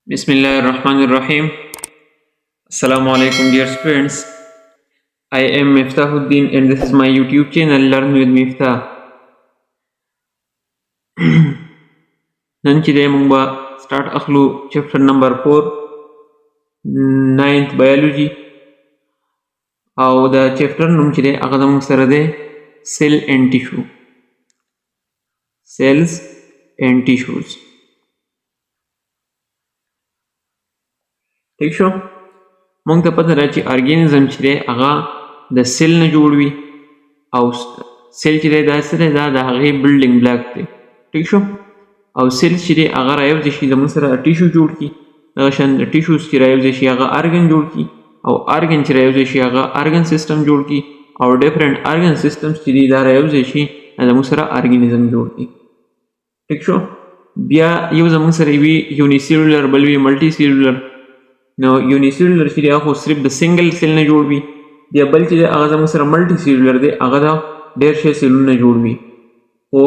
Bismillah ar-Rahman ar-Rahim. Assalamu alaikum dear students. I am Miftahuddin and this is my YouTube channel Learn with Miftah. نن چې موږ به start اخلو chapter number 4 9th biology او دا chapter نوم چې هغه زموږ سره دی cell and tissue. Cells and tissues. ٹھیک شو مونږ ته پته ده چې ارګینزم چې دی هغه د سیل نه جوړ وي او سیل چې دی دا څه دی دا د هغې بلډینګ بلاک دی ټیک شو او سیل چې دی هغه رایوځای شي زموږ سره ټیشو جوړ کړي دغه شان د ټیشوز چې رایوځای شي هغه ارګن جوړ کړي او ارګن چې رایوځای شي هغه ارګن سیسټم جوړ کړي او ډفرنټ ارګن سیسټمز چې دي دا رایوځای شي زموږ سره ارګینزم جوړ کړي ټیک شو بیا یو زموږ سره وي یونیسیلولر بل وي ملټي سیلولر نو یونیسیلولر چې دی هغه صرف د سنګل سیل نه جوړ وي بیا بل چې دی هغه زموږ سره ملټي سیلولر دی هغه د ډېر شی سیلونه نه جوړ وي خو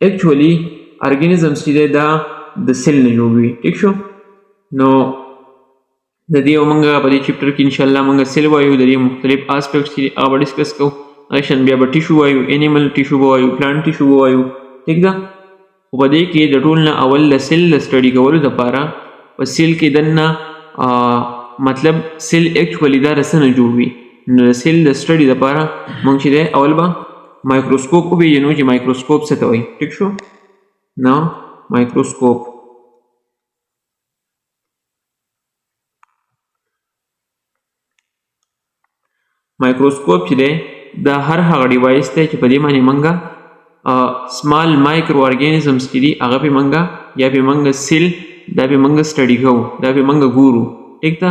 اکچولی ارګینزمز چې دی دا د سیل نه جوړ وي ټیک شو نو د دې موږ په دې چپټر کې انشاءالله موږ سیل وایو د دې مختلف اسپیکټس چې هغه به ډسکس کوو شان بیا به ټیشو وایو انیمل ټیشو به وایو پلانټ ټیشو به وایو ټیک ده خو په دې کې د ټول نه اول د سیل د سټډي کولو دپاره په سیل کې دننه مطلب سیل اکچولی دا رسه نه جوړ وي نو د سیل د سټډي دپاره موږ چې دی اول به مایکروسکوپ وپېژنو چې مایکروسکوپ څه ته وایي ټیک شو نو مایکروسکوپ مایکروسکوپ چې دی دا هر هغه ډیوایس دی چې په دې باندې موږ سمال مایکرو ارګینزمز چې دي هغه پې موږ یا پې موږ سیل دا به موږ سټډي کوو دا به موږ ګورو ټیک ده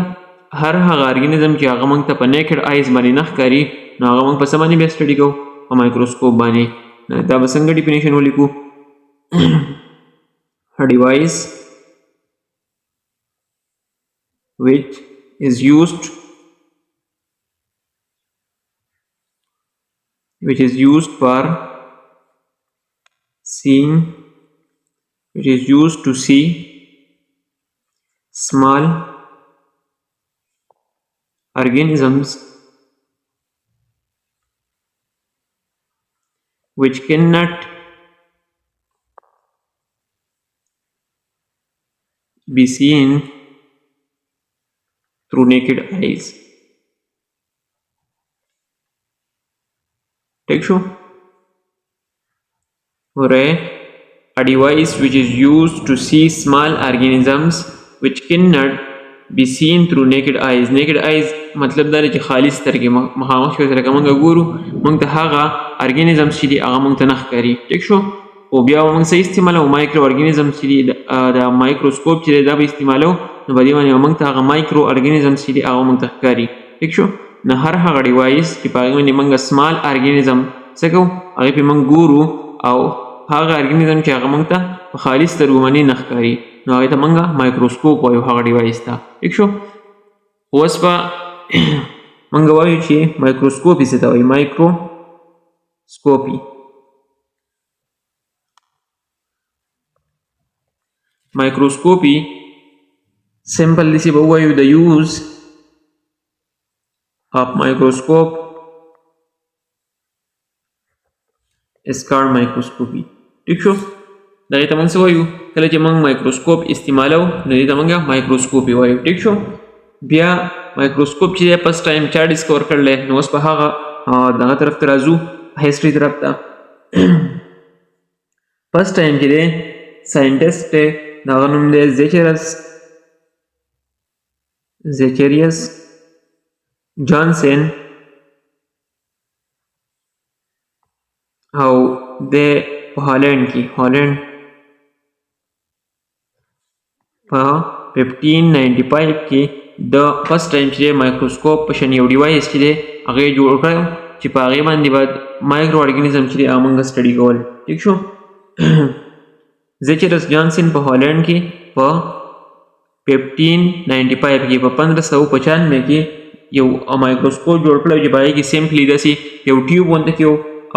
هر هغه ارګینزم چې هغه موږ ته په نیکډ آیز باندې نه ښکاري نو هغه موږ په څه باندې بیا سټډي کوو په مایکروسکوپ باندې دا به څنګه ډیفینیشن ولیکو a device which is used for seeing which is used to see small organisms which cannot be seen through naked eyes. Take show or a device which is used to see small organisms which cannot be seen through naked eyes. Naked eyes مطلب دا چې خالي سترګې مخامخ شوی سره که موږ ګورو موږ ته هغه ارګینزمز چې دي هغه موږ ته نه ښکاري ټیک شو او بیا به موږ څه استعمالوو مایکرو ارګینزمز چې دي د مایکروسکوپ چې دی دا به استعمالوو نو په دې باندې به موږ ته هغه مایکرو ارګینزمز چې دي هغه موږ ته ښکاري ټیک شو نو هر هغه ډیوایس چې په هغې باندې موږ سمال ارګینزم څه کوو هغې پې موږ ګورو او هغه ارګینزم چې هغه موږ ته په خالي سترګو باندې نه ښکاري نو هغې ته موږ مایکروسکوپ وایو هغه ډیوایس ته ټیک شو اوس به موږ وایو چې مایکروسکوپي څه ته وایي مایکروسکوپي مایکروسکوپي سمپل داسې به ووایو د یوز of microscope is called microscopy ٹھیک شو دغې ته موږ څه وایو کله چې موږ مایکروسکوپ استعمالوو نو دې ته موږ مایکروسکوپي وایو ټیک شو بیا مایکروسکوپ چې دی فرست ټایم چا ډسکور کړلی نو اوس په هغه دغه طرف ته راځو هسټري طرف ته فرست ټایم چې دی ساینټسټ دی د هغه نوم دی زیچریس جانسن او د په هالینډ کې په 1595 کې د فرست ټایم چې دی مایکروسکوپ په شان یو ډیوایس چې دی هغه یې جوړ کړی چې په هغې باندې به مایکرو ارګینزم چې دی هغه موږ سټډي کول ټیک شو زیچرس جانسن په هالینډ کې په 1595 کې په 1595 کې یو مایکروسکوپ جوړ کړی چې په هغې کې سیمپلي داسې یو ټیوب غونته کې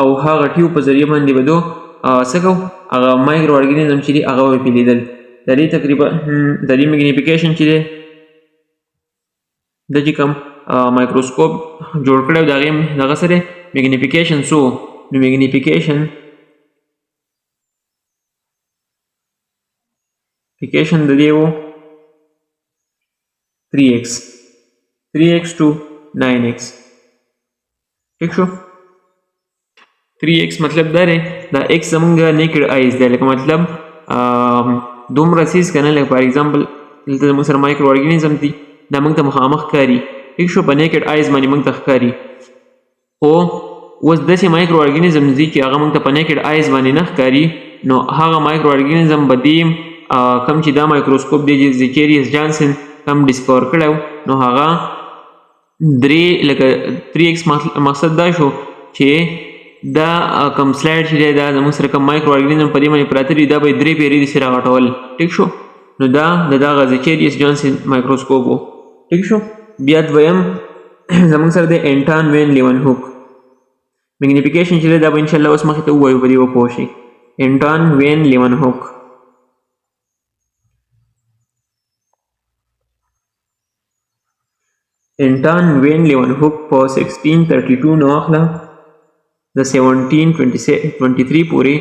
او هغه ټیوب په ذریعه باندې به څه کوو هغه مایکرو ارګینزم چې دي هغه به پې لیدل د دې تقریبا د دې میګنیفیکیشن چې دی د چې کوم مایکروسکوپ جوړ کړی د هغې دغه څه دی میګنیفیکیشن څو نو میګنیفیکیشن د دې و 3x to 9x ٹھیک شو 3x مطلب دا دی دا x زمونږ نیکډ آیز دی لکه مطلب دومره څیز که نه لکه فار ایګزامپل دلته زموږ سره مایکرو ارګینزم دي دا موږ ته مخامخ ښکاري ٹھیک شو په نیکډ آیز باندې موږ ته ښکاري خو اوس داسې مایکرو ارګینزم دي چې هغه موږ ته په نیکډ آیز باندې نه ښکاري نو هغه مایکرو ارګینزم به دې کم چې دا مایکروسکوپ دی چې زیچریس جانسن کم ډسکور کړی نو هغه درې لکه 3x مقصد دا شو چې دا کم سلایډ چې دی دا زموږ سره کم مایکرو ارګینزم په دې باندې پراته دي دا به یې 3 پیرې داسې راغټول ټیک شو نو دا د دغه زیچریس جانسن مایکروسکوپ و ټیک شو بیا دویم زموږ سره دی انټان وین لیون هوک میګنیفیکیشن چې دی دا به انشاءالله اوس مخکې ته ووایو په دې وپوه شئ انټان وین لیون هوک انټان وین لیون هوک په 1632 نو اخله د 1723 پورې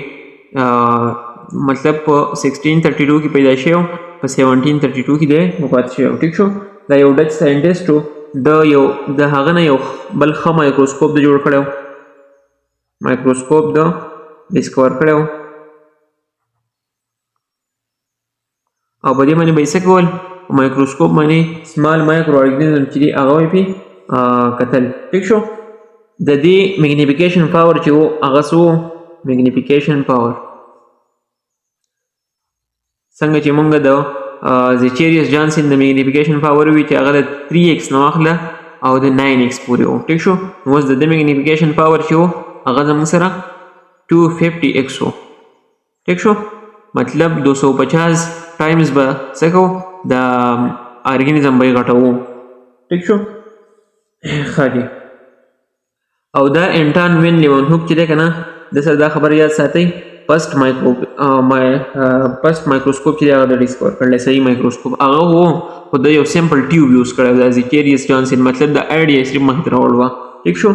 مطلب په 1632 کې پیدا شوی په 1732 کې دی وفات شوی ټیک شو دا یو ډچ ساینټسټ و د هغه نه یو بل ښه مایکروسکوپ د جوړ کړی مایکروسکوپ د ډسکور کړی و او په دې باندې به یې څه کول مایکروسکوپ باندې سمال مایکرو ارګینزم چې دی هغه یې پې کتل ټیک شو د دې میګنیفیکیشن پاور چې و هغه څه و میګنیفیکیشن پاور څنګه چې مونږ د زیچریس جانسن د میګنیفیکیشن پاور وي چې هغه د 3x نه واخله او د 9x پورې و ټیک شو نو اوس د دې میګنیفیکیشن پاور چې و هغه زموږ سره 250x و ټیک شو مطلب 250 ټایمز به څه کوو د ارګینزم به یې غټوو ټیک شو ښه دی او دا انټان وین لیون هوک چې دی که نه د سره دا خبر یاد ساتئ فسټ مایکروسکوپ چې دی هغه د ډسکور کړلی صحیح مایکروسکوپ هغه و خو د یو سیمپل ټیوب یوز کړی د زیچریس جانسن مطلب د ایډیا صرف مخې ته راوړ وه ټیک شو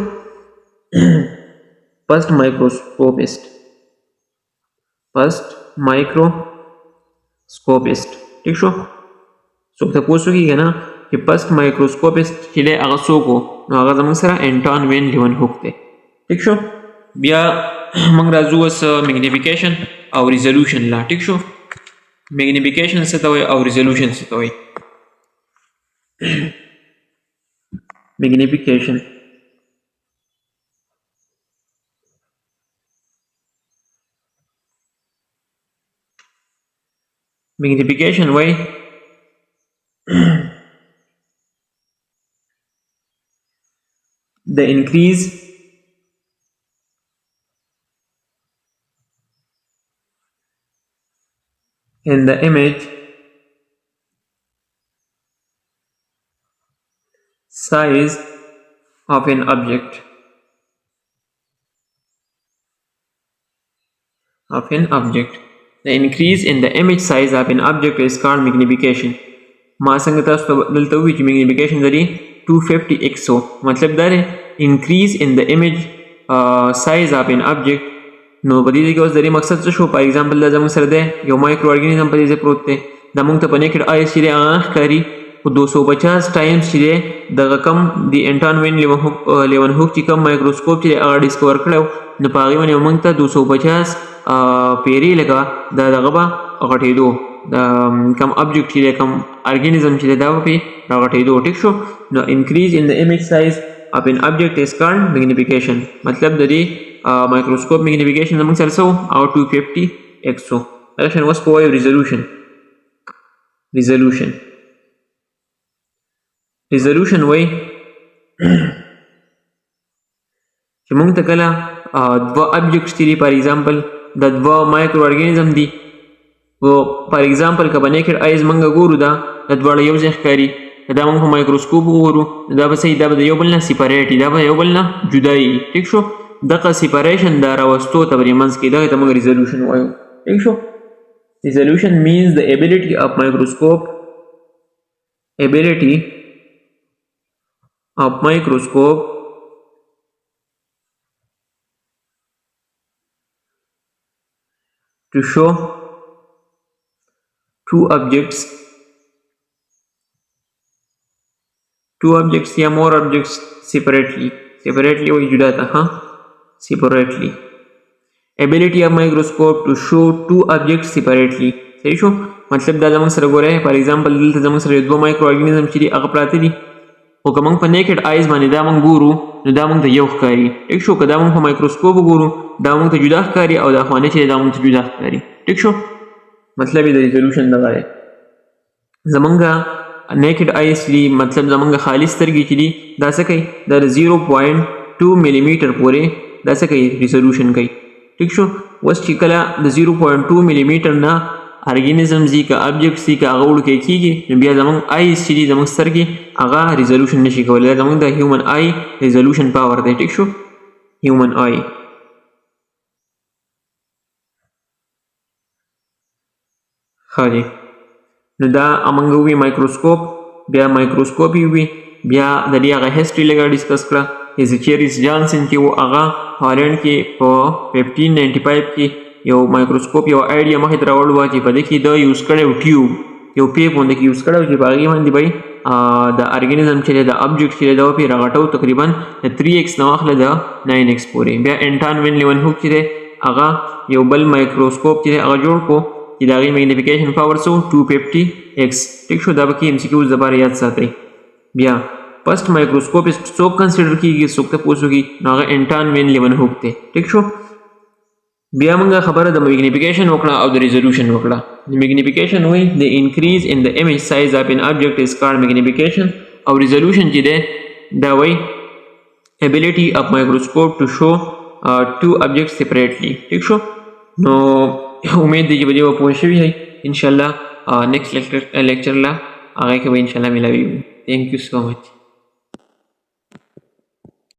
فسټ مایکروسکوپسټ ټیک شو څوک تپوس وکړي که نه چې فسټ مایکروسکوپسټ چې دی هغه څوک و نو هغه زموږ سره انټان وین لیون هوک دی ټیک شو بیا موږ راځو اوس میګنیفیکیشن او ریزولوشن لا ټیک شو میګنیفیکیشن څه ته وایي او ریزولوشن څه ته وایي میګنیفیکیشن magnification way the increase in the image size of an object the increase in the image size of an object is called magnification ما څنګه تاسو ته دلته ووایي چې magnification د دې 250x و مطلب دا دی increase in the image size of an object نو په دې ځای کې اوس د دې مقصد څه شو په ایګزامپل دا زموږ سره دی یو مایکرو ارګینزم په دې ځای پروت دی دا موږ ته په نیکډ آیز چې دی هغه نه ښکاري خو 250 ټایمز چې دی دغه کم د انټان وین لیون هوک چې کم مایکروسکوپ چې دی هغه ډسکور کړی نو په هغې باندې موږ ته 250 پیرې لکه دغه به غټېدو د کم ابجکټ چې دی کم ارګینزم چې دی دا به پې راغټېدو ټیک شو نو انکریز ان د امیج سایز of an object is called magnification مطلب د دې مایکروسکوپ میګنیفیکیشن زموږ سره څه و او 250x و راشن اوس په وایو ریزولوشن وایي چې موږ ته کله دوه ابجکټس دي فار ایګزامپل د دوه مایکرو ارګینزم دي و فار ایګزامپل که په نیکډ آیز موږ ګورو دا د دواړه یو ځای ښکاري دا موږ په مایکروسکوپ وګورو دا به صحیح دا به د یو بل نه سیپریټ وي دا به یو بل نه جدا وي ټیک شو دغه سیپریشن د راوستو ته په دې منځ کې دغې ته موږ ریزولوشن وایو ټیک شو Resolution means the ability of microscope to show two objects या more objects separately वही जुड़ा था हाँ separately ability of microscope to show two objects separately صحیح شو مطلب دا زموږ سره ګوره فار ایگزامپل دلته زموږ سره دوه مایکرو ارګانیزم چې دي هغه پراته دي خو که موږ په نیکډ آیز باندې دا موږ ګورو نو دا موږ ته یو ښکاري ټیک شو که دا موږ په مایکروسکوپ وګورو دا موږ ته جدا ښکاري او دا خوانه چې دا موږ ته جدا ښکاري ټیک شو مطلب یې د ریزولوشن دغه دی زمونږ نیکډ آیز دي مطلب زمونږ خالي سترګې چې دي دا څه کوي دا د 0.2 ملي میټر پورې دا څه کوي ریزولوشن کوي ټیک شو اوس چې کله د 0.2 ملي میټر نه ارګانیزم زی که ابجیکټس دي که هغه وړوکی کېږي نو بیا زمونږ آیز چې دي زمونږ سترګې هغه ریزولوشن نشي کولی دا زمونږ د هیومن آی ریزولوشن پاور دی ټیک شو هیومن آی ښه دی نو دا موږ ووي مایکروسکوپ بیا مایکروسکوپ یې ووي بیا د دې هغه هسټري لږه ډسکس کړه هیزچیریس جانسن چې و هغه هالینډ کې په 1595 کې یو مایکروسکوپ یو آیډیا مخې ته راوړل وه چې په دې کې د یوز کړی و ټیوب یو پیپ غوندې کې یوز کړی و چې په هغې باندې به د ارګانیزم چې دی د ابجیکټ چې دی دا به پرې راغټو تقریبا د 3x نه واخله د 9x پورې بیا انټان وین لیون هوک چې دی هغه یو بل مایکروسکوپ چې دی هغه جوړ کړو چې د هغې میګنیفیکیشن پاور څو 250x ټیک شو دا به کې MCQs دپاره یاد ساتئ بیا فرست مایکروسکوپسټ څوک کنسیډر کېږي څوک تپوس وکړي نو هغه انټان وین لیون هوک دی ټیک شو بیا موږ خبره د میګنیفیکیشن وکړه او د ریزولوشن وکړه د میګنیفیکیشن وایي د انکریز ان د امیج سایز اف ان آبجیکټ از کالډ میګنیفیکیشن او ریزولوشن چې دی دا وایي ability of microscope to show two objects separately ټیک شو نو امید دی چې په دې به پوه شوي یئ انشاءالله نیکسټ لیکچر لا هغې کې به انشاءالله میلاویږو تھینک یو سو مچ